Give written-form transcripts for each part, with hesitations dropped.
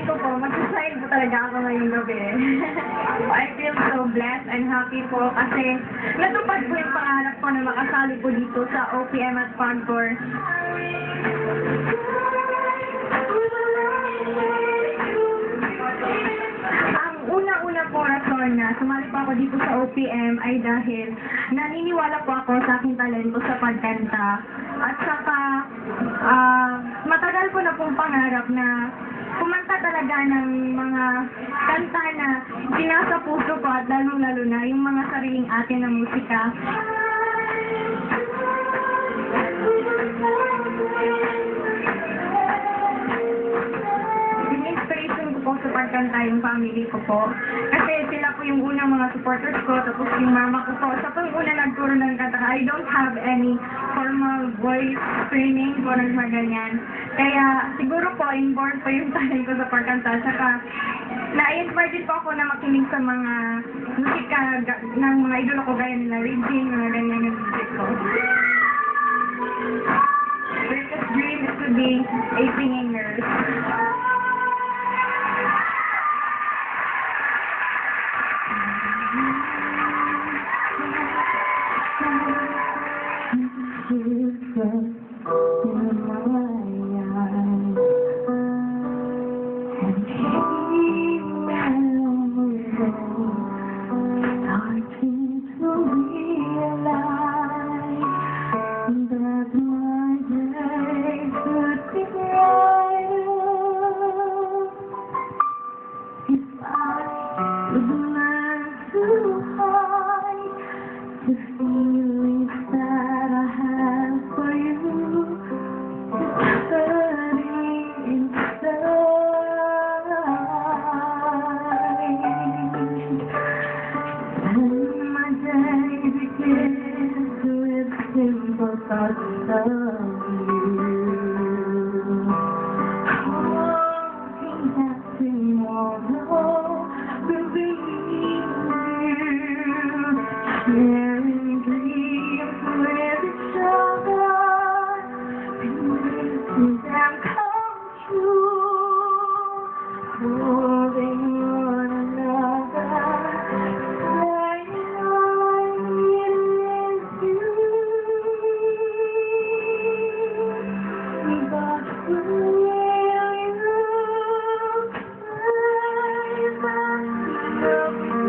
ko po, mag-sign po talaga ako ngayong gabi. I feel so blessed and happy po kasi natupad po yung pangarap ko na makasali po dito sa OPM at Pagcor. Ang una-una po rason na sumali po ako dito sa OPM ay dahil naniniwala po ako sa aking talento sa pagkanta at saka matagal ko na pong pangarap na kumanta talaga ng mga kanta na sinasa puso ko at lalong-lalo na yung mga sariling atin na musika. Yung inspiration ko po sa pagkanta yung family ko po. Kasi sila po yung unang mga supporters ko, tapos yung mama ko po. Sa pang una nagturo ng kanta, I don't have any formal voice training po ng mga ganyan. Kaya siguro po, inborn po yung talent ko sa pagkanta. Saka, na-inspired din po ako na makinig sa mga musika ng mga idolo ko gaya nila Regine, mga ganyan yung music ko. Greatest dream is to be a singing nurse. The feelings that I have for you, burning inside, and my day begins with simple thoughts of you. Hoping that tomorrow will be sharing dreams with each other, and making them come true, holding one another, saying I miss you. But will you say that you love me?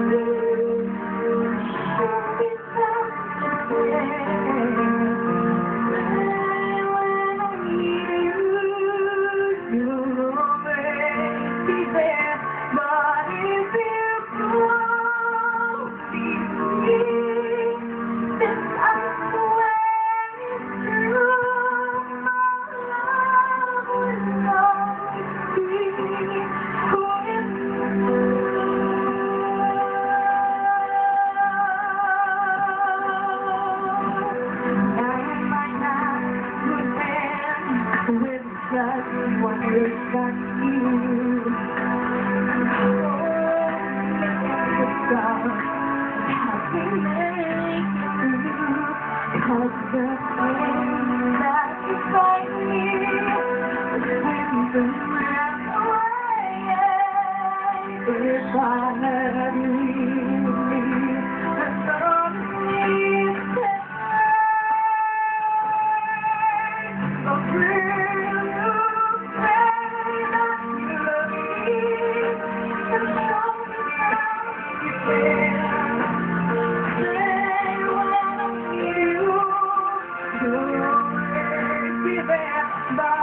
Just what is that you? Happy make you, cause the thing that you find me when the man away. If I had you, that's all me Bye.